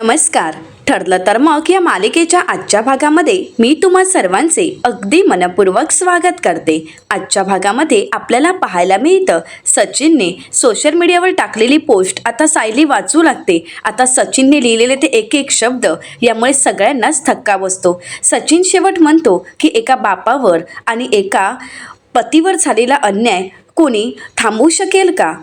नमस्कार. ठरलं तर मग या मालिकेच्या आजच्या भागामध्ये मी तुम्हा सर्वांचे अगदी मनपूर्वक स्वागत करते. आजच्या भागामध्ये आपल्याला पाहायला मिळतं सचिनने सोशल मीडियावर टाकलेली पोस्ट आता सायली वाचू लागते. आता सचिनने लिहिलेले ते एक एक शब्द यामुळे सगळ्यांनाच धक्का बसतो. सचिन शेवट म्हणतो की एका बापावर आणि एका पतीवर झालेला अन्याय कोणी थांबवू शकेल का?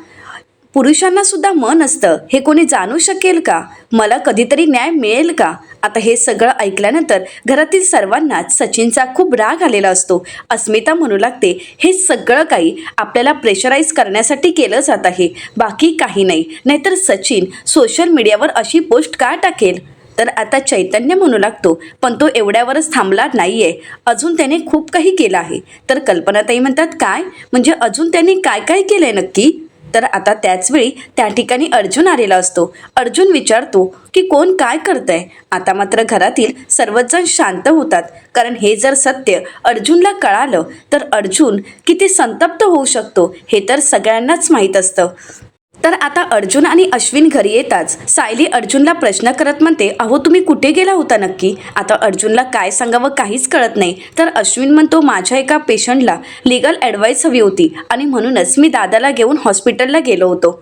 पुरुषांना सुद्धा मन असतं, हे कोणी जाणू शकेल का? मला कधीतरी न्याय मिळेल का? आता हे सगळं ऐकल्यानंतर घरातील सर्वांनाच सचिनचा खूप राग आलेला असतो. अस्मिता म्हणू लागते, हे सगळं काही आपल्याला प्रेशराईज करण्यासाठी केलं जात आहे, बाकी काही नाही. नाहीतर सचिन सोशल मीडियावर अशी पोस्ट का टाकेल? तर आता चैतन्य म्हणू लागतो, पण तो एवढ्यावरच थांबला नाहीये, अजून त्याने खूप काही केलं आहे. तर कल्पनाताई म्हणतात, काय म्हणजे अजून त्यांनी काय काय केलंय नक्की? तर आता त्याचवेळी त्या ठिकाणी अर्जुन आलेला असतो. अर्जुन विचारतो की कोण काय करतंय? आता मात्र घरातील सर्वच जण शांत होतात, कारण हे जर सत्य अर्जुनला कळालं तर अर्जुन किती संतप्त होऊ शकतो हे तर सगळ्यांनाच माहीत असतं. तर आता अर्जुन आणि अश्विन घरी येताच सायली अर्जुनला प्रश्न करत म्हणते, अहो तुम्ही कुठे गेला होता नक्की? आता अर्जुनला काय सांगावं काहीच कळत नाही. तर अश्विन म्हणतो, माझ्या एका पेशंटला लीगल ॲडवाईस हवी होती आणि म्हणूनच मी दादाला घेऊन हॉस्पिटलला गेलो होतो.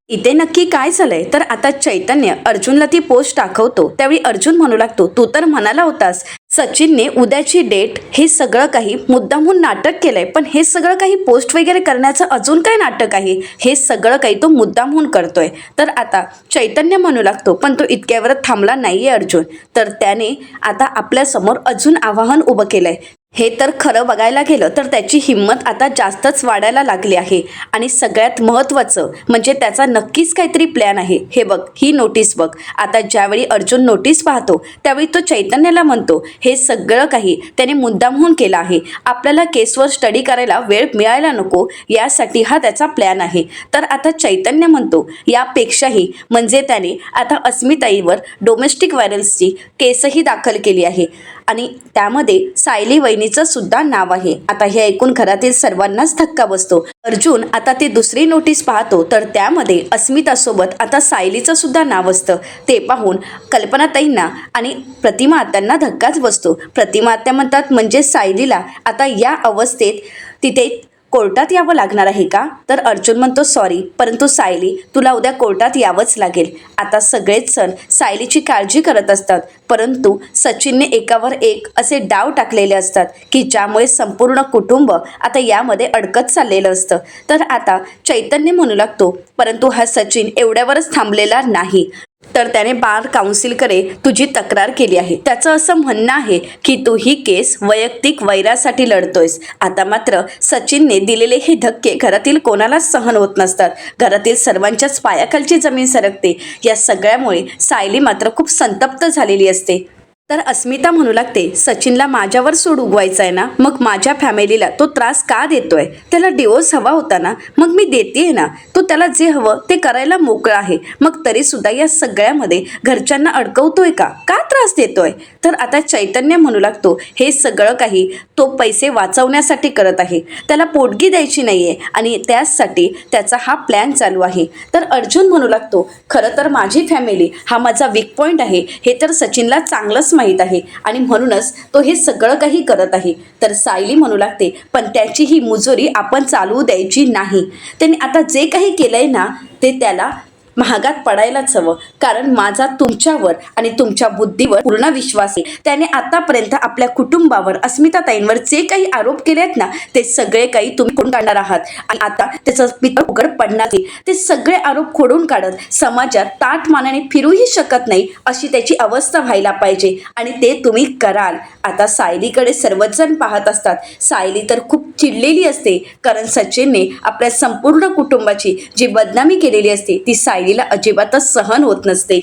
इथे नक्की काय झालंय? तर आता चैतन्य अर्जुनला ती पोस्ट दाखवतो. त्यावेळी अर्जुन म्हणू लागतो, तू तर म्हणाला होतास सचिनने उद्याची डेट हे सगळं काही मुद्दामहून नाटक केलंय, पण हे सगळं काही पोस्ट वगैरे करण्याचं अजून काय नाटक आहे? हे सगळं काही तो मुद्दामहून करतोय. तर आता चैतन्य म्हणू लागतो, पण तो इतक्यावर थांबला नाहीये अर्जुन. तर त्याने आता आपल्यासमोर अजून आव्हान उभं केलंय. हे तर खरं बघायला गेलं तर त्याची हिंमत आता जास्तच वाढायला लागली आहे. आणि सगळ्यात महत्त्वाचं म्हणजे त्याचा नक्कीच काहीतरी प्लॅन आहे. हे बघ, ही नोटीस बघ. आता ज्यावेळी अर्जुन नोटीस पाहतो त्यावेळी तो चैतन्याला म्हणतो, हे सगळं काही त्याने मुद्दामहून केलं आहे. आपल्याला केसवर स्टडी करायला वेळ मिळायला नको यासाठी हा त्याचा प्लॅन आहे. तर आता चैतन्य म्हणतो, यापेक्षाही म्हणजे त्याने आता अस्मिताईवर डोमेस्टिक व्हायलन्सची केसही दाखल केली आहे आणि त्यामध्ये सायली वहिनीचं सुद्धा नाव आहे. आता हे ऐकून घरातील सर्वांनाच धक्का बसतो. अर्जुन आता ती दुसरी नोटीस पाहतो तर त्यामध्ये अस्मितासोबत आता सायलीचं सुद्धा नाव असतं. ते पाहून कल्पनाताईंना आणि प्रतिमा आत्यांना धक्काच बसतो. प्रतिमा आत्या म्हणतात, म्हणजे सायलीला आता या अवस्थेत तिथे कोर्टात यावं लागणार आहे का? तर अर्जुन म्हणतो, सॉरी, परंतु सायली तुला उद्या कोर्टात यावंच लागेल. आता सगळेच जण सायलीची काळजी करत असतात, परंतु सचिनने एकावर एक असे डाव टाकलेले असतात की ज्यामुळे संपूर्ण कुटुंब आता यामध्ये अडकत चाललेलं असतं. तर आता चैतन्य म्हणू लागतो, परंतु हा सचिन एवढ्यावरच थांबलेला नाही. तर त्याने बार काउन्सिलकडे तुझी तक्रार केली आहे. त्याचं असं म्हणणं आहे की तू ही केस वैयक्तिक वैरासाठी लढतोयस. आता मात्र सचिनने दिलेले हे धक्के घरातील कोणालाच सहन होत नसतात. घरातील सर्वांच्याच पायाखालची जमीन सरकते. या सगळ्यामुळे सायली मात्र खूप संतप्त झालेली असते. तर अस्मिता म्हणू लागते, सचिनला माझ्यावर सूड उगवायचा आहे ना, मग माझ्या फॅमिलीला तो त्रास का देतोय? त्याला डिवोर्स हवा होता ना, मग मी देते ना. तो त्याला जे हवं ते करायला मोकळा आहे. मग तरीसुद्धा या सगळ्यामध्ये घरच्यांना अडकवतोय का? का त्रास देतोय? तर आता चैतन्य म्हणू लागतो, हे सगळं काही तो पैसे वाचवण्यासाठी करत आहे. त्याला पोटगी द्यायची नाहीये आणि त्यासाठी त्याचा हा प्लॅन चालू आहे. तर अर्जुन म्हणू लागतो, खरं तर माझी फॅमिली हा माझा वीक पॉईंट आहे, हे तर सचिनला चांगलंच माहीत आहे आणि म्हणूनच तो हे सगळं काही करत आहे. तर सायली म्हणू लागते, पण त्याची ही मुजोरी आपण चालवू द्यायची नाही. त्याने आता जे काही केलंय ना ते त्याला महागात पडायलाच हवं, कारण माझा तुमच्यावर आणि तुमच्या बुद्धीवर पूर्ण विश्वास आहे. त्याने आतापर्यंत आपल्या कुटुंबावर अस्मिताताईंवर जे काही आरोप केले आहेत ना ते सगळे काही तुम्ही खोडून काढणार आहात आणि आता त्याचं पितळ उघड पडणार आहे. ते सगळे आरोप खोडून काढत समाजात ताठ मानाने फिरूही शकत नाही अशी त्याची अवस्था व्हायला पाहिजे आणि ते तुम्ही कराल. आता सायलीकडे सर्वच जण पाहत असतात. सायली तर खूप चिडलेली असते, कारण सचिनने आपल्या संपूर्ण कुटुंबाची जी बदनामी केलेली असते ती सायलीला अजिबातच सहन होत नसते.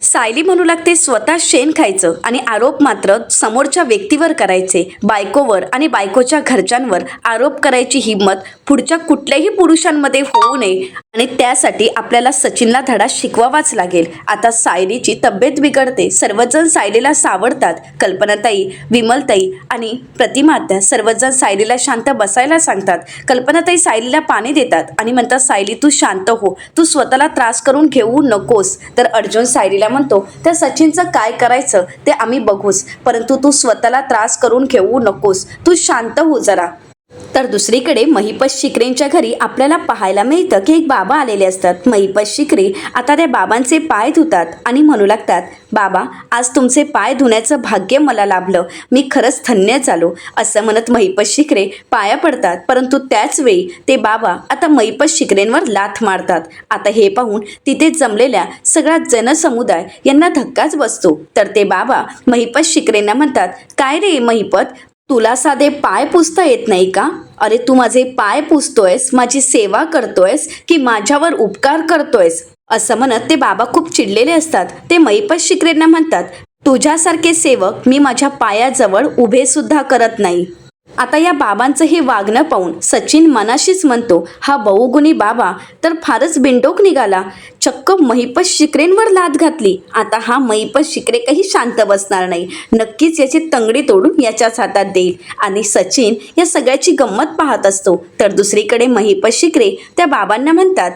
सायली म्हणू लागते, स्वतः शेण खायचं आणि आरोप मात्र समोरच्या व्यक्तीवर करायचे. बायकोवर आणि बायकोच्या घरच्यांवर आरोप करायची हिंमत पुढच्या कुठल्याही पुरुषांमध्ये होऊ नये आणि त्यासाठी आपल्याला सचिनला धडा शिकवावाच लागेल. आता सायलीची तब्येत बिघडते. सर्वजण सायलीला सावरतात. कल्पनाताई, विमलताई आणि प्रतिमा आत्या सर्वजण सायलीला शांत बसायला सांगतात. कल्पनाताई सायलीला पाणी देतात आणि म्हणतात, सायली तू शांत हो, तू स्वतःला त्रास करून घेऊ नकोस. तर अर्जुन सायलीला चैतन्य म्हणतो त्या सचिनचं काय करायचं ते आम्ही बघूच, परंतु तू स्वतःला त्रास करून घेऊ नकोस, तू शांत हो जरा. तर दुसरीकडे महिपत शिकरेंच्या घरी आपल्याला पाहायला मिळतं की एक बाबा आलेले असतात. महिपत शिकरे आता त्या बाबांचे पाय धुतात आणि म्हणू लागतात, बाबा आज तुमचे पाय धुण्याचं भाग्य मला लाभलं, मी खरंच धन्य झालो. असं म्हणत महिपत शिकरे पाया पडतात, परंतु त्याच वेळी ते बाबा आता महिपत शिकरेंवर लाथ मारतात. आता हे पाहून तिथे जमलेल्या सगळा जनसमुदाय यांना धक्काच बसतो. तर ते बाबा महिपत शिकरेंना म्हणतात, काय रे महिपत, तुला साधे पाय पुसता येत नाही का? अरे तू माझे पाय पुसतोयस, माझी सेवा करतोयस की माझ्यावर उपकार करतोयस? असं म्हणत ते बाबा खूप चिडलेले असतात. ते महिपत शिकरेंना म्हणतात, तुझ्यासारखे सेवक मी माझ्या पायाजवळ उभे सुद्धा करत नाही. आता या बाबांचं हे वागणं पाहून सचिन मनाशीच म्हणतो, हा बहुगुणी बाबा तर फारच बिनडोक निघाला, चक्क महिपत शिकरेंवर लाथ घातली. आता हा महिपत शिकरे काही शांत बसणार नाही, नक्कीच याची तंगडी तोडून याच्याच हातात देईल. आणि सचिन या सगळ्याची गंमत पाहत असतो. तर दुसरीकडे महिपत शिकरे त्या बाबांना म्हणतात,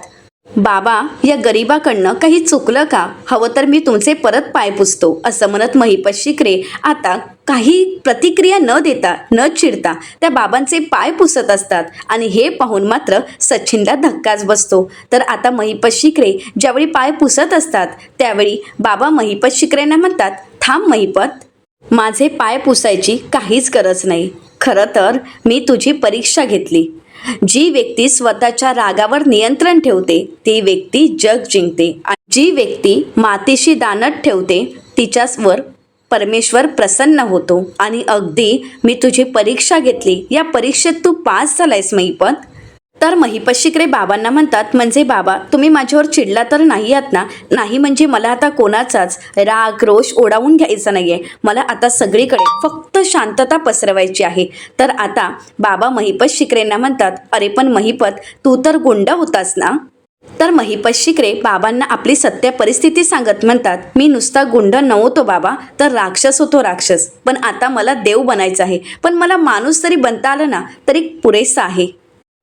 बाबा या गरिबाकडनं काही चुकलं का? हवं तर मी तुमचे परत पाय पुसतो. असं म्हणत महिपत शिकरे आता काही प्रतिक्रिया न देता न चिडता त्या बाबांचे पाय पुसत असतात. आणि हे पाहून मात्र सचिनला धक्काच बसतो. तर आता महिपत शिकरे ज्यावेळी पाय पुसत असतात त्यावेळी बाबा महिपत शिकरेंना म्हणतात, थांब महिपत, माझे पाय पुसायची काहीच गरज नाही. खरं तर मी तुझी परीक्षा घेतली. जी व्यक्ती स्वतःच्या रागावर नियंत्रण ठेवते ती व्यक्ती जग जिंकते. जी व्यक्ती मातीशी दानत ठेवते तिच्यावर परमेश्वर प्रसन्न होतो. आणि अगदी मी तुझी परीक्षा घेतली, या परीक्षेत तू पास झालायस महिपत. तर महिपत शिकरे बाबांना म्हणतात, म्हणजे बाबा तुम्ही माझ्यावर चिडला तर नाही आहात ना? नाही म्हणजे मला आता कोणाचाच राग रोष ओढावून घ्यायचा नाहीये, मला आता सगळीकडे फक्त शांतता पसरवायची आहे. तर आता बाबा महिपत शिकरेंना म्हणतात, अरे पण महिपत तू तर गुंड होतास ना? तर महिपत शिकरे बाबांना आपली सत्य परिस्थिती सांगत म्हणतात, मी नुसता गुंड नव्हतो बाबा, तर राक्षस होतो राक्षस. पण आता मला देव बनायचं आहे, पण मला माणूस जरी बनता आलं ना तरी पुरेसं आहे.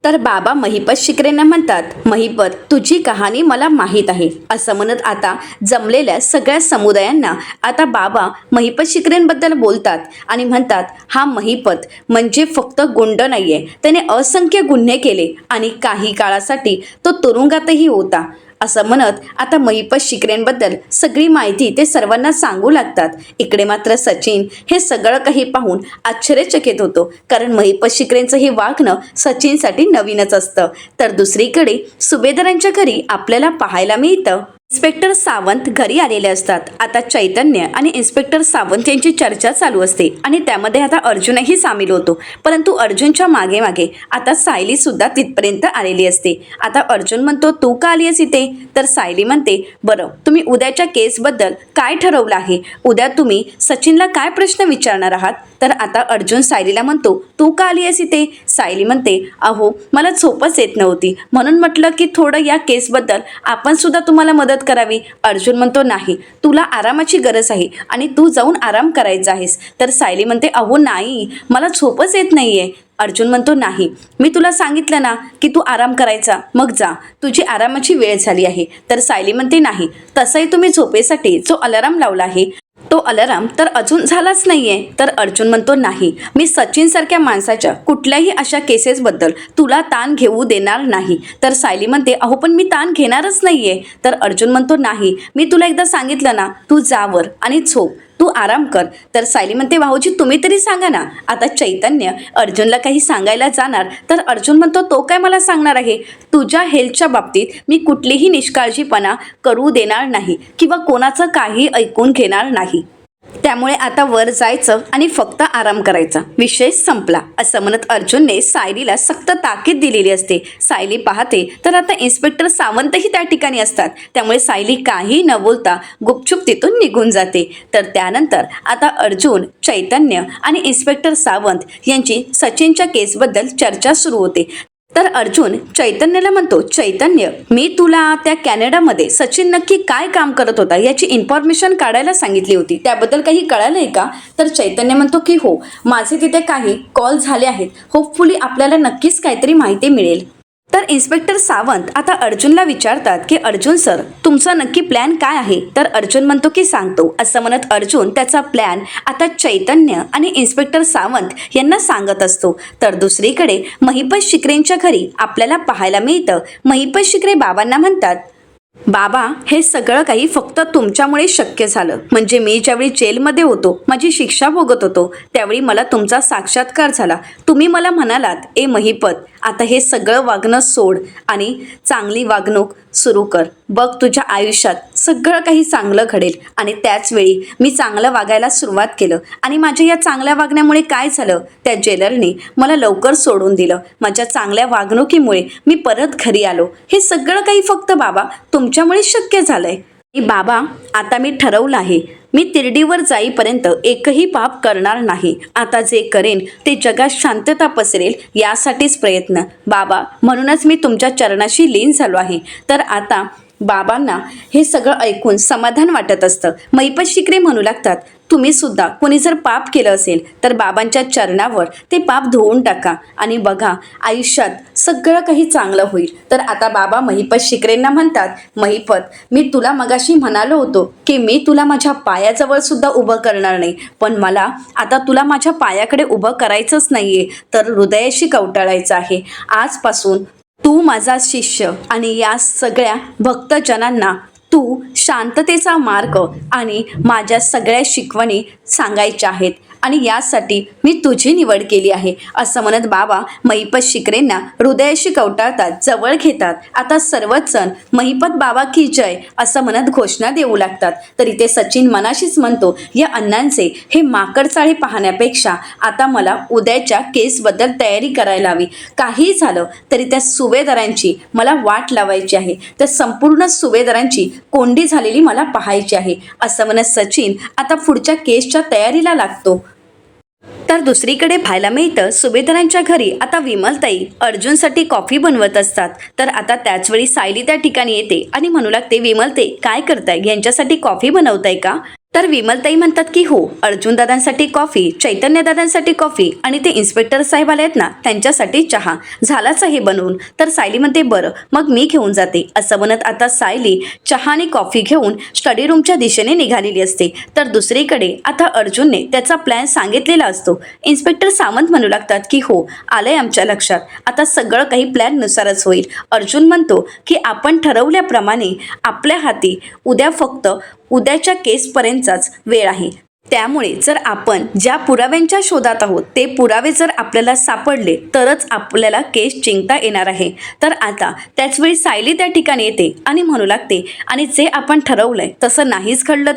तर बाबा महिपत शिकरेंना म्हणतात, महिपत तुझी कहाणी मला माहीत आहे. असं म्हणत आता जमलेल्या सगळ्या समुदायांना आता बाबा महिपत शिकरेंबद्दल बोलतात आणि म्हणतात, हा महिपत म्हणजे फक्त गुंड नाहीये, त्याने असंख्य गुन्हे केले आणि काही काळासाठी तो तुरुंगातही होता. असं म्हणत आता महिपत शिकरेंबद्दल सगळी माहिती ते सर्वांना सांगू लागतात. इकडे मात्र सचिन हे सगळं काही पाहून आश्चर्यचकित होतो, कारण महिपत शिकरेंचं हे वागणं सचिनसाठी नवीनच असतं. तर दुसरीकडे सुभेदारांच्या घरी आपल्याला पाहायला मिळतं इन्स्पेक्टर सावंत घरी आलेले असतात. आता चैतन्य आणि इन्स्पेक्टर सावंत यांची चर्चा चालू असते आणि त्यामध्ये आता अर्जुनही सामील होतो. परंतु अर्जुनच्या मागे मागे आता सायली सुद्धा तिथपर्यंत आलेली असते. आता अर्जुन म्हणतो, तू का आली आहेस इथे? तर सायली म्हणते, बरं तुम्ही उद्याच्या केसबद्दल काय ठरवलं आहे? उद्या तुम्ही सचिनला काय प्रश्न विचारणार आहात? तर आता अर्जुन सायलीला म्हणतो, तू का आली आहेस इथे? सायली म्हणते, अहो मला झोपच येत नव्हती, म्हणून म्हटलं की थोडं या केसबद्दल आपण सुद्धा तुम्हाला मदत करावी. अर्जुन म्हणतो, नाही तुला आरामाची गरज आहे आणि तू जाऊन आराम करायचा आहेस. तर सायली म्हणते, अहो नाही मला झोपच येत नाहीये. अर्जुन म्हणतो, नाही मी तुला सांगितलं ना की तू आराम करायचा, मग जा, तुझी आरामाची वेळ झाली आहे. तर सायली म्हणते, नाही तसंही तुम्ही झोपेसाठी जो अलार्म लावला आहे तो अलार्म तर अजून झालाच नाहीये. तर अर्जुन म्हणतो, नाही मी सचिनसारख्या माणसाच्या कुठल्याही अशा केसेसबद्दल तुला ताण घेऊ देणार नाही. तर सायली म्हणते, अहो पण मी ताण घेणारच नाहीये. तर अर्जुन म्हणतो, नाही मी तुला एकदा सांगितलं ना, तू जावर आणि झोप, तू आराम कर. तर सायली म्हणते, भाऊजी तुम्ही तरी सांगा ना. आता चैतन्य अर्जुनला काही सांगायला जाणार तर अर्जुन म्हणतो, तो काय मला सांगणार आहे? तुझ्या हेल्थच्या बाबतीत मी कुठलीही निष्काळजीपणा करू देणार नाही किंवा कोणाचं काही ऐकून घेणार नाही. त्यामुळे आता वर जायचं आणि फक्त आराम करायचा, विषय संपला. असं म्हणत अर्जुनने सायलीला सक्त ताकीद दिलेली असते. सायली पाहते तर आता इन्स्पेक्टर सावंतही त्या ठिकाणी असतात. त्यामुळे सायली काही न बोलता गुपचूप तिथून निघून जाते. तर त्यानंतर आता अर्जुन, चैतन्य आणि इन्स्पेक्टर सावंत यांची सचिनच्या केसबद्दल चर्चा सुरू होते. तर अर्जुन चैतन्यला म्हणतो, चैतन्य मी तुला त्या कॅनडामध्ये सचिन नक्की काय काम करत होता याची इन्फॉर्मेशन काढायला सांगितली होती, त्याबद्दल काही कळालंय का? तर चैतन्य म्हणतो की हो, माझे तिथे काही कॉल झाले आहेत, होपफुली आपल्याला नक्कीच काहीतरी माहिती मिळेल. तर इन्स्पेक्टर सावंत आता अर्जुनला विचारतात की अर्जुन सर, तुमचा नक्की प्लॅन काय आहे? तर अर्जुन म्हणतो की सांगतो. असं म्हणत अर्जुन त्याचा प्लॅन आता चैतन्य आणि इन्स्पेक्टर सावंत यांना सांगत असतो. तर दुसरीकडे महिपत शिकरेंच्या घरी आपल्याला पाहायला मिळतं. महिपत शिकरे बाबांना म्हणतात, बाबा, हे सगळं काही फक्त तुमच्यामुळे शक्य झालं. म्हणजे मी ज्यावेळी जेलमध्ये होतो, माझी शिक्षा भोगत होतो, त्यावेळी मला तुमचा साक्षात्कार झाला. तुम्ही मला म्हणालात, ए महिपत, आता हे सगळं वागणं सोड आणि चांगली वागणूक सुरू कर. बघ, तुझ्या आयुष्यात सगळं काही चांगलं घडेल. आणि त्याचवेळी मी चांगलं वागायला सुरुवात केलं आणि माझ्या या चांगल्या वागण्यामुळे काय झालं, त्या जेलरने मला लवकर सोडून दिलं. माझ्या चांगल्या वागणुकीमुळे मी परत घरी आलो. हे सगळं काही फक्त बाबा तुमच्यामुळे शक्य झालंय. बाबा, आता मी ठरवलं आहे, मी तिरडीवर जाईपर्यंत एकही पाप करणार नाही. आता जे करेन ते जगात शांतता पसरेल यासाठीच प्रयत्न. बाबा, म्हणूनच मी तुमच्या चरणाशी लीन झालो आहे. तर आता बाबांना हे सगळं ऐकून समाधान वाटत असतं. महिपत शिकरे म्हणू लागतात, तुम्ही सुद्धा कोणी जर पाप केलं असेल तर बाबांच्या चरणावर ते पाप धुवून टाका आणि बघा, आयुष्यात सगळं काही चांगलं होईल. तर आता बाबा महिपत शिकरेंना म्हणतात, महिपत, मी तुला मगाशी म्हणालो होतो की मी तुला माझ्या पायाजवळ सुद्धा उभं करणार नाही, पण मला आता तुला माझ्या पायाकडे उभं करायचंच नाहीये, तर हृदयाशी कवटाळायचं आहे. आजपासून तू माझा शिष्य आणि या सगळ्या भक्तजनांना तू शांततेचा मार्ग आणि माझ्या सगळ्या शिकवणी सांगायच्या आहेत आणि यासाठी मी तुझी निवड केली आहे. असं म्हणत बाबा महिपत शिकरेंना हृदयाशी कवटाळतात, जवळ घेतात. आता सर्वच जण महिपत बाबा की जय असं म्हणत घोषणा देऊ लागतात. तर इथे सचिन मनाशीच म्हणतो, या अण्णांचे हे माकडचाळे पाहण्यापेक्षा आता मला उद्याच्या केसबद्दल तयारी करायला हवी. काही झालं तरी त्या सुभेदारांची मला वाट लावायची आहे. त्या संपूर्ण सुभेदारांची कोंडी झालेली मला पाहायची आहे. असं म्हणत सचिन आता पुढच्या केसच्या तयारीला लागतो. तर दुसरीकडे पाहायला मिळतं, सुभेदारांच्या घरी आता विमलताई अर्जुनसाठी कॉफी बनवत असतात. तर आता त्याचवेळी सायली त्या ठिकाणी येते आणि म्हणू लागते, विमलताई, काय करताय? यांच्यासाठी कॉफी बनवताय का? तर विमलताई म्हणतात की हो, अर्जुन दादांसाठी कॉफी, चैतन्य दादांसाठी कॉफी आणि ते इन्स्पेक्टर साहेब आले आहेत ना, त्यांच्यासाठी चहा झालाच आहे बनवून. तर सायली म्हणते, बरं, मग मी घेऊन जाते. असं म्हणत आता सायली चहा आणि कॉफी घेऊन स्टडी रूमच्या दिशेने निघालेली असते. तर दुसरीकडे आता अर्जुनने त्याचा प्लॅन सांगितलेला असतो. इन्स्पेक्टर सावंत म्हणू लागतात की हो, आलंय आमच्या लक्षात, आता सगळं काही प्लॅननुसारच होईल. अर्जुन म्हणतो की आपण ठरवल्याप्रमाणे आपल्या हाती उद्या फक्त उद्याच्या केसपर्यंतचाच वेळ आहे. त्यामुळे जर आपण ज्या पुराव्यांच्या शोधात आहोत ते पुरावे जर आपल्याला सापडले तरच आपल्याला केस जिंकता येणार आहे. तर आता त्याचवेळी सायली त्या ठिकाणी येते आणि म्हणू लागते, आणि जे आपण ठरवलंय तसं नाहीच घडलं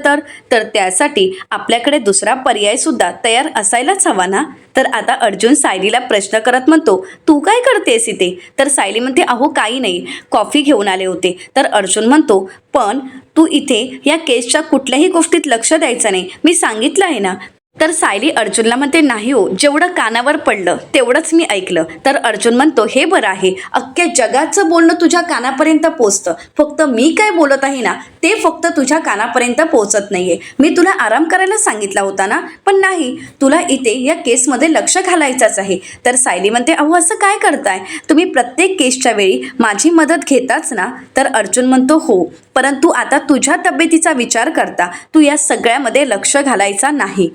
तर त्यासाठी आपल्याकडे दुसरा पर्याय सुद्धा तयार असायलाच हवा ना. तर आता अर्जुन सायलीला प्रश्न करत म्हणतो, तू काय करतेस इथे? तर सायली म्हणते, अहो काही नाही, कॉफी घेऊन आले होते. तर अर्जुन म्हणतो, पण तू इथे या केसच्या कुठल्याही गोष्टीत लक्ष द्यायचं नाही, मी सांगितलं आहे ना. तर सायली अर्जुनला म्हणते, नाही हो, जेवढं कानावर पडलं तेवढंच मी ऐकलं. तर अर्जुन म्हणतो, हे बरं आहे, अख्ख्या जगाचं बोलणं तुझ्या कानापर्यंत पोचतं, फक्त मी काय बोलत आहे ना ते फक्त तुझ्या कानापर्यंत पोचत नाहीये. मी तुला आराम करायला सांगितला होता ना, पण नाही, तुला इथे या केसमध्ये लक्ष घालायचंच आहे. तर सायली म्हणते, अहो असं काय करताय तुम्ही? प्रत्येक केसच्या वेळी माझी मदत घेताच ना. तर अर्जुन म्हणतो, हो, परंतु आता तुझ्या तब्येतीचा विचार करता तू या सगळ्यामध्ये लक्ष घालायचा नाही.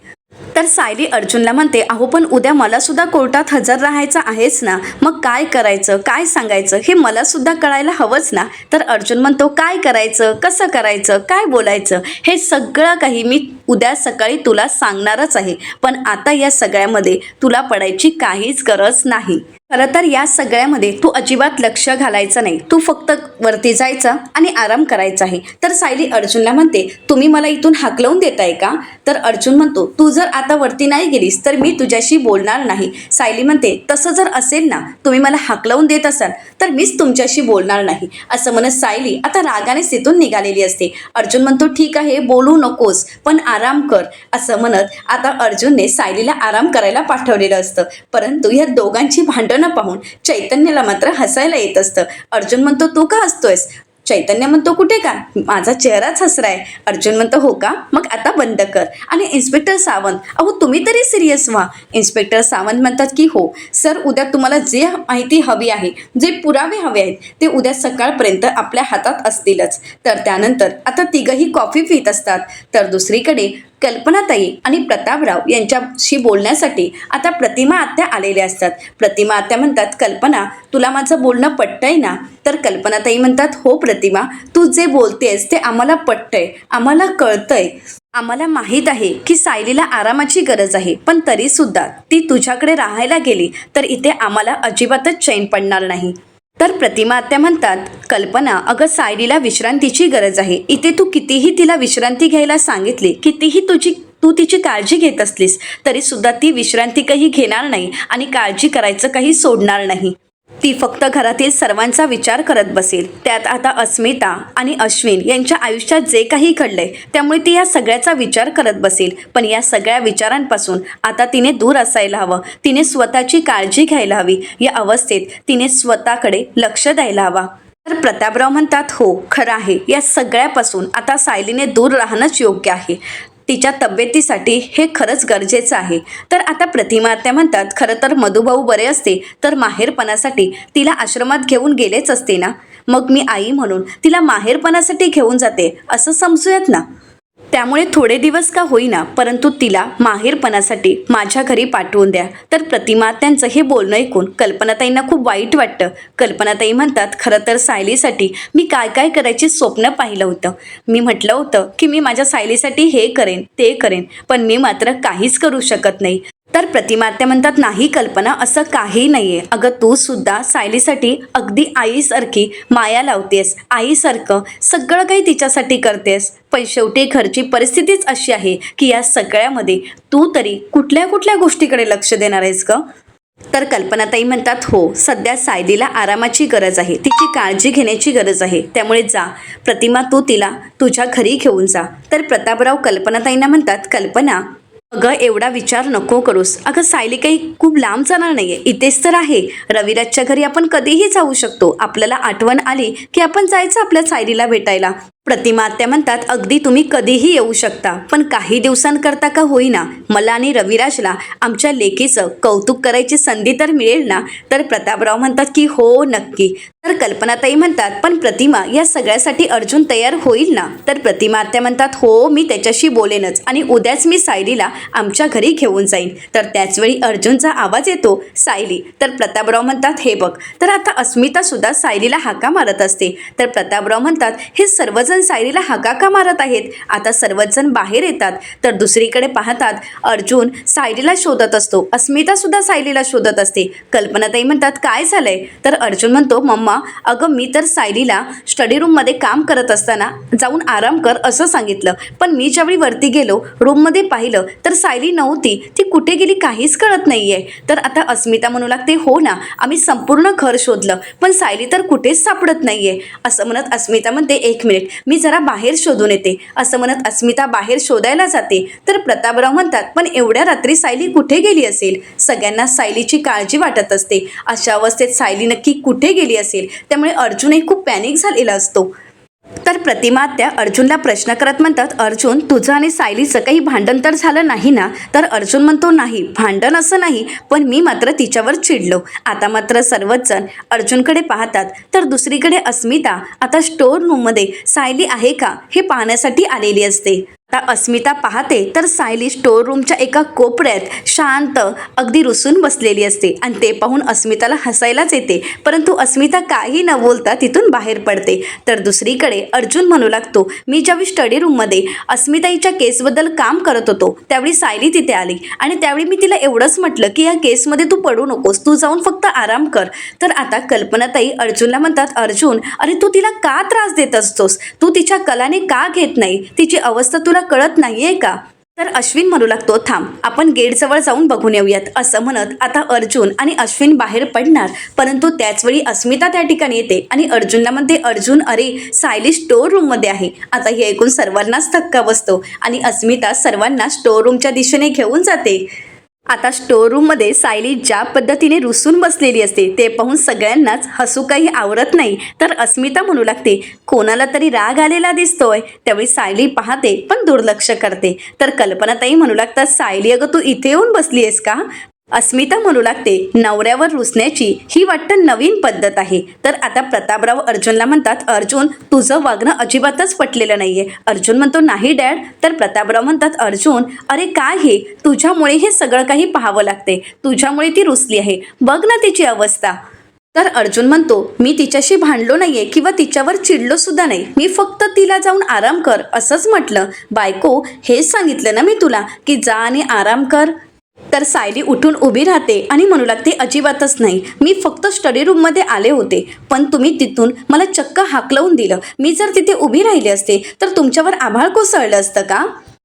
तर सायली अर्जुनला म्हणते, अहो पण उद्या मला सुद्धा कोर्टात हजर राहायचं आहेच ना, मग काय करायचं, काय सांगायचं हे मला सुद्धा कळायला हवंच ना. तर अर्जुन म्हणतो, काय करायचं, कसं करायचं, काय बोलायचं हे सगळं काही मी उद्या सकाळी तुला सांगणारच आहे, पण आता या सगळ्यामध्ये तुला पडायची काहीच गरज नाही. खरं तर या सगळ्यामध्ये तू अजिबात लक्ष घालायचं नाही, तू फक्त वरती जायचं आणि आराम करायचा आहे. तर सायली अर्जुनला म्हणते, तुम्ही मला इथून हाकलवून देताय का? तर अर्जुन म्हणतो, तू जर आता वरती नाही गेलीस तर मी तुझ्याशी बोलणार नाही. सायली म्हणते, तसं जर असेल ना, तुम्ही मला हाकलवून देत असाल तर मीच तुमच्याशी बोलणार नाही. असं म्हणत सायली आता रागाने तिथून निघालेली असते. अर्जुन म्हणतो, ठीक आहे, बोलू नकोस, पण आराम कर. असं म्हणत आता अर्जुनने सायलीला आराम करायला पाठवलेलं असतं. परंतु या दोघांची भांडणं पाहून चैतन्याला मात्र हसायला येत असतं. अर्जुन म्हणतो, तू का हसतोयस? चैतन्य म्हणतो कुठे का, माझा चेहराच हसरा आहे. अर्जुन म्हणतो हो का, मग आता बंद कर. आणि इन्स्पेक्टर सावंत, अहो तुम्ही तरी सिरियस व्हा. इन्स्पेक्टर सावंत म्हणतात की हो सर, उद्या तुम्हाला जे माहिती हवी आहे, जे पुरावे हवे आहेत ते उद्या सकाळपर्यंत आपल्या हातात असतीलच. तर त्यानंतर आता तिघही कॉफी पित असतात. तर दुसरीकडे कल्पनाताई आणि प्रतापराव यांच्याशी बोलण्यासाठी आता प्रतिमा आत्या आलेल्या असतात. प्रतिमा आत्या म्हणतात कल्पना, तुला माझं बोलणं पटतंय ना? तर कल्पनाताई म्हणतात हो प्रतिमा, तू जे बोलतेस ते आम्हाला पटतंय, आम्हाला कळतंय. आम्हाला माहीत आहे की सायलीला आरामाची गरज आहे, पण तरी सुद्धा ती तुझ्याकडे राहायला गेली तर इथे आम्हाला अजिबातच चैन पडणार नाही. तर प्रतिमा आत्या म्हणतात कल्पना, अगं सायलीला विश्रांतीची गरज आहे. इथे तू कितीही तिला विश्रांती घ्यायला सांगितली, कितीही तू तिची काळजी घेत असलीस तरी सुद्धा ती विश्रांती काही घेणार नाही आणि काळजी करायचं काही सोडणार नाही. ती फक्त घरातील सर्वांचा विचार करत बसेल. त्यात आता अस्मिता आणि अश्विन यांच्या आयुष्यात जे काही घडलंय त्यामुळे ती या सगळ्याचा विचार करत बसेल. पण या सगळ्या विचारांपासून आता तिने दूर असायला हवं. तिने स्वतःची काळजी घ्यायला हवी. या अवस्थेत तिने स्वतःकडे लक्ष द्यायला हवा. तर प्रतापराव म्हणतात हो खरं आहे, या सगळ्यापासून आता सायलीने दूर राहणंच योग्य आहे. तिच्या तब्येतीसाठी हे खरंच गरजेचं आहे. तर आता प्रतिमा आत्या म्हणतात खरं तर मधुभाऊ बरे असते तर माहेरपणासाठी तिला आश्रमात घेऊन गेलेच असते ना. मग मी आई म्हणून तिला माहेरपणासाठी घेऊन जाते असं समजूयात ना. त्यामुळे थोडे दिवस का होईना परंतु तिला माहेरपणासाठी माझ्या घरी पाठवून द्या. तर प्रतिमा त्यांचं हे बोलणं ऐकून कल्पनाताईंना खूप वाईट वाटतं. कल्पनाताई म्हणतात खरं तर सायलीसाठी मी काय काय करायची स्वप्न पाहिलं होतं. मी म्हटलं होतं की मी माझ्या सायलीसाठी हे करेन ते करेन, पण मी मात्र काहीच करू शकत नाही. तर प्रतिमा त्या म्हणतात नाही कल्पना, असं काही नाहीये. अगं तू सुद्धा सायलीसाठी अगदी आईसारखी माया लावतेस, आईसारखं सगळं काही तिच्यासाठी करतेस. पण शेवटी घरची परिस्थितीच अशी आहे की या सगळ्यामध्ये तू तरी कुठल्या कुठल्या गोष्टीकडे लक्ष देणार आहेस ग? तर कल्पनाताई म्हणतात हो सध्या सायलीला आरामाची गरज आहे, तिची काळजी घेण्याची गरज आहे. त्यामुळे जा प्रतिमा, तू तिला तुझ्या घरी घेऊन जा. तर प्रतापराव कल्पनाताईंना म्हणतात कल्पना, अगं एवढा विचार नको करूस. अगं सायली काही खूप लांब जाणार नाहीये, इथेच तर आहे. रविराजच्या घरी आपण कधीही जाऊ शकतो. आपल्याला आठवण आली की आपण जायचं आपल्या सायलीला भेटायला. प्रतिमा आत्या म्हणतात अगदी तुम्ही कधीही येऊ शकता, पण काही दिवसांकरता का होईना मला आणि रविराजला आमच्या लेकीचं कौतुक करायची संधी तर मिळेल ना. तर प्रतापराव म्हणतात की हो नक्की. तर कल्पनाताई म्हणतात पण प्रतिमा, या सगळ्यासाठी अर्जुन तयार होईल ना? तर प्रतिमा आत्या म्हणतात हो मी त्याच्याशी बोलेनच आणि उद्याच मी सायलीला आमच्या घरी घेऊन जाईन. तर त्याचवेळी अर्जुनचा आवाज येतो सायली. तर प्रतापराव म्हणतात हे बघ. तर आता अस्मिता सुद्धा सायलीला हाका मारत असते. तर प्रतापराव म्हणतात हे सर्वजण सायलीला हाका का मारत आहेत? आता सर्वच जण बाहेर येतात. तर दुसरीकडे पाहतात अर्जुन सायलीला शोधत असतो, अस्मिता सुद्धा सायलीला शोधत असते. कल्पनाताई म्हणतात काय झालंय? तर अर्जुन म्हणतो मम्मा, अगं मी तर सायलीला स्टडी रूममध्ये काम करत असताना जाऊन आराम कर असं सांगितलं, पण मी ज्यावेळी वरती गेलो रूममध्ये पाहिलं तर सायली नव्हती. ती कुठे गेली काहीच कळत नाहीये. तर आता अस्मिता म्हणू लागते हो ना, आम्ही संपूर्ण घर शोधलं पण सायली तर कुठेच सापडत नाहीये. असं म्हणत अस्मिता म्हणते एक मिनिट, मी जरा बाहेर शोधून येते. असं म्हणत अस्मिता बाहेर शोधायला जाते. तर प्रतापराव म्हणतात पण एवढ्या रात्री सायली कुठे गेली असेल? सगळ्यांना सायलीची काळजी वाटत असते. अशा अवस्थेत सायली नक्की कुठे गेली असेल? त्यामुळे अर्जुनही खूप पॅनिक झालेला असतो. तर प्रतिमा त्या अर्जुनला प्रश्न करत म्हणतात अर्जुन, तुझं आणि सायलीचं काही भांडण तर झालं नाही ना? तर अर्जुन म्हणतो नाही, भांडण असं नाही, पण मी मात्र तिच्यावर चिडलो. आता मात्र सर्वच जण अर्जुनकडे पाहतात. तर दुसरीकडे अस्मिता आता स्टोअर रूममध्ये सायली आहे का हे पाहण्यासाठी आलेली असते. आता अस्मिता पाहते तर सायली स्टोअर रूमच्या एका कोपऱ्यात शांत अगदी रुसून बसलेली असते आणि ते पाहून अस्मिताला हसायलाच येते. परंतु अस्मिता काही न बोलता तिथून बाहेर पडते. तर दुसरीकडे अर्जुन म्हणू लागतो मी ज्यावेळी स्टडी रूममध्ये अस्मिताईच्या केसबद्दल काम करत होतो त्यावेळी सायली तिथे आली आणि त्यावेळी मी तिला एवढंच म्हटलं की या केसमध्ये तू पडू नकोस, तू जाऊन फक्त आराम कर. तर आता कल्पनाताई अर्जुनला म्हणतात अर्जुन, अरे तू तिला का त्रास देत असतोस? तू तिच्या कलाने का घेत नाही? तिची अवस्था तुला कळत नाहीये का? तर अश्विन म्हणू लागतो थांब, आपण गेटजवळ जाऊन बघून येऊयात. असं म्हणत आता अर्जुन आणि अश्विन बाहेर पडणार. परंतु त्याचवेळी अस्मिता त्या ठिकाणी येते आणि अर्जुनला म्हणते अर्जुन, अरे सायली स्टोअर रूममध्ये आहे. आता हे ऐकून सर्वांनाच धक्का बसतो आणि अस्मिता सर्वांना स्टोअर रूमच्या दिशेने घेऊन जाते. आता स्टोर रूममध्ये सायली ज्या पद्धतीने रुसून बसलेली असते ते पाहून सगळ्यांनाच हसू काही आवरत नाही. तर अस्मिता म्हणू लागते, कोणाला तरी राग आलेला दिसतोय. त्यावेळी सायली पाहते पण दुर्लक्ष करते. तर कल्पनाताई म्हणू लागतात, सायली अगं तू इथे येऊन बसली आहेस का? अस्मिता म्हणू लागते, नवऱ्यावर रुसण्याची ही वाटतं नवीन पद्धत आहे. तर आता प्रतापराव अर्जुनला म्हणतात, अर्जुन तुझं वागणं अजिबातच पटलेलं नाहीये. अर्जुन म्हणतो, नाही डॅड. तर प्रतापराव म्हणतात, अर्जुन अरे काय हे, तुझ्यामुळे हे सगळं काही पाहावं लागते. तुझ्यामुळे ती रुसली आहे, बघ ना तिची अवस्था. तर अर्जुन म्हणतो, मी तिच्याशी भांडलो नाहीये किंवा तिच्यावर चिडलो सुद्धा नाही. मी फक्त तिला जाऊन आराम कर असंच म्हटलं. बायको हेच सांगितलं ना मी तुला की जा आणि आराम कर. तर सायली उठून उभी राहते आणि म्हणू लागते, अजिबातच नाही. मी फक्त स्टडी रूममध्ये आले होते पण तुम्ही तिथून मला चक्क हाकलवून दिलं. मी जर तिथे उभी राहिली असते तर तुमच्यावर आभाळ कोसळलं असतं का?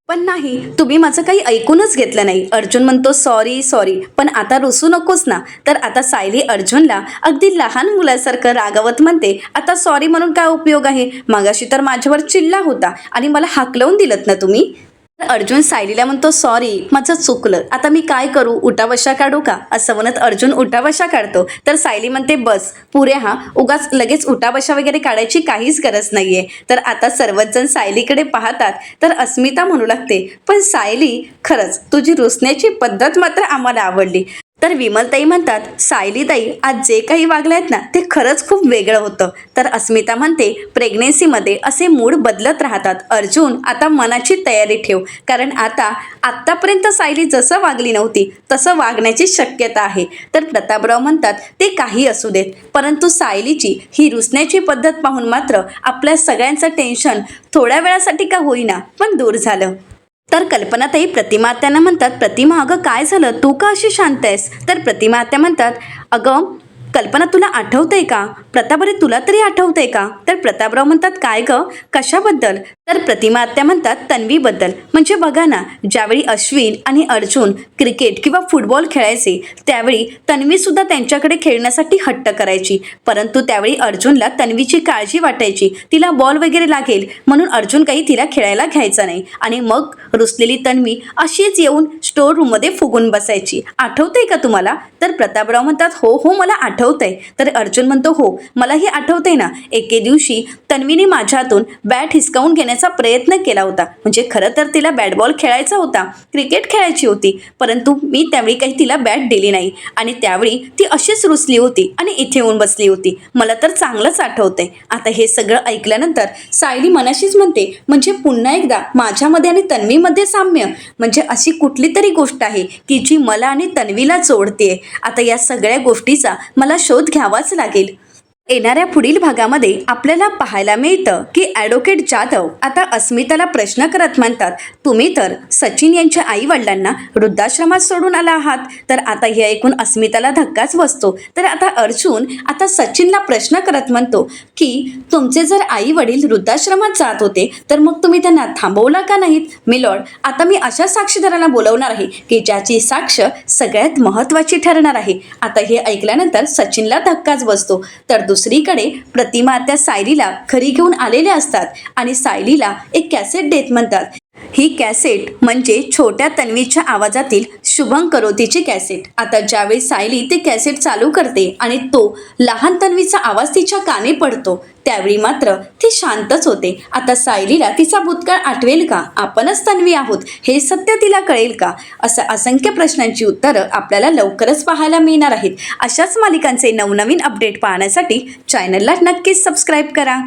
पण नाही, तुम्ही माझं काही ऐकूनच घेतलं नाही. अर्जुन म्हणतो, सॉरी सॉरी, पण आता रुसू नकोस ना. तर आता सायली अर्जुनला अगदी लहान मुलासारखं रागावत म्हणते, आता सॉरी म्हणून काय उपयोग आहे? मागाशी तर माझ्यावर चिल्ला होता आणि मला हाकलवून दिलत ना तुम्ही. अर्जुन सायलीला म्हणतो, सॉरी माझं चुकलं, आता मी काय करू, उठाबशा काढू का? असं म्हणत अर्जुन उठाबशा काढतो. तर सायली म्हणते, बस पुरे हा, उगाच लगेच उठाबशा वगैरे काढायची काहीच गरज नाहीये. तर आता सर्वच जण सायलीकडे पाहतात. तर अस्मिता म्हणू लागते, पण सायली खरंच तुझी रुसण्याची पद्धत मात्र आम्हाला आवडली. तर विमलताई म्हणतात, सायलीताई आज जे काही वागले आहेत ना ते खरंच खूप वेगळं होतं. तर अस्मिता म्हणते, प्रेग्नेन्सीमध्ये असे मूड बदलत राहतात. अर्जुन आता मनाची तयारी ठेव, कारण आत्तापर्यंत सायली जसं वागली नव्हती तसं वागण्याची शक्यता आहे. तर प्रतापराव म्हणतात, ते काही असू देत, परंतु सायलीची ही रुसण्याची पद्धत पाहून मात्र आपल्या सगळ्यांचं टेन्शन थोड्या वेळासाठी का होईना पण दूर झालं. तर कल्पनाताई प्रतिमा आत्यांना म्हणतात, प्रतिमा अगं काय झालं, तू का अशी शांत आहेस? तर प्रतिमा आत्या म्हणतात, अगं कल्पना तुला आठवतंय का? प्रतापरे तुला तरी आठवतंय का? तर प्रतापराव म्हणतात, काय गं कशाबद्दल? तर प्रतिमा आत्या म्हणतात, तन्वीबद्दल. म्हणजे बघा ना, ज्यावेळी अश्विन आणि अर्जुन क्रिकेट किंवा फुटबॉल खेळायचे त्यावेळी तन्वीसुद्धा त्यांच्याकडे खेळण्यासाठी हट्ट करायची. परंतु त्यावेळी अर्जुनला तन्वीची काळजी वाटायची, तिला बॉल वगैरे लागेल म्हणून अर्जुन काही तिला खेळायला घ्यायचा नाही. आणि मग रुसलेली तन्वी अशीच येऊन स्टोर रूममध्ये फुगून बसायची. आठवतंय का तुम्हाला? तर प्रतापराव म्हणतात, हो हो मला आठवतंय. तर अर्जुन म्हणतो, हो मलाही आठवतंय ना, एके दिवशी तन्वीने माझ्या हातून बॅट हिसकावून घेण्याचा प्रयत्न केला होता. म्हणजे खरं तर तिला बॅट बॉल खेळायचा होता, क्रिकेट खेळायची होती, परंतु मी त्यावेळी काही तिला बॅट दिली नाही आणि त्यावेळी ती अशीच रुसली होती आणि इथे येऊन बसली होती. मला तर चांगलंच आठवतंय. आता हे सगळं ऐकल्यानंतर सायली मनाशीच म्हणते, म्हणजे पुन्हा एकदा माझ्यामध्ये आणि तन्वीमध्ये साम्य, म्हणजे अशी कुठली तरी गोष्ट आहे की जी मला आणि तन्वीला जोडते. आता या सगळ्या गोष्टीचा मला शोध घ्यावाच लागेल. येणाऱ्या पुढील भागामध्ये आपल्याला पाहायला मिळतं की ॲडव्होकेट जाधव आता अस्मिताला प्रश्न करत म्हणतात, तुम्ही तर सचिन यांच्या आई वडिलांना वृद्धाश्रमात सोडून आला आहात. तर आता हे ऐकून अस्मिताला धक्काच बसतो. तर आता अर्जुन आता सचिनला प्रश्न करत म्हणतो की तुमचे जर आई वडील वृद्धाश्रमात जात होते तर मग तुम्ही त्यांना थांबवला का नाहीत? मिलॉर्ड, आता मी अशा साक्षीदाराला बोलवणार आहे की ज्याची साक्ष सगळ्यात महत्त्वाची ठरणार आहे. आता हे ऐकल्यानंतर सचिनला धक्काच बसतो. तर दुसरीकडे प्रतिमा त्या सायलीला घरी घेऊन आलेल्या असतात आणि सायलीला एक कॅसेट देत म्हणतात. ही कॅसेट म्हणजे छोट्या तन्वीच्या आवाजातील शुभं करोतीची कॅसेट. आता ज्यावेळी सायली ते कॅसेट चालू करते आणि तो लहान तन्वीचा आवाज तिच्या कानी पडतो त्यावेळी मात्र ती शांतच होते. आता सायलीला तिचा भूतकाळ आठवेल का? आपणच तन्वी आहोत हे सत्य तिला कळेल का? असं असंख्य प्रश्नांची उत्तरं आपल्याला लवकरच पाहायला मिळणार आहेत. अशाच मालिकांचे नवनवीन अपडेट पाहण्यासाठी चॅनलला नक्कीच सबस्क्राईब करा.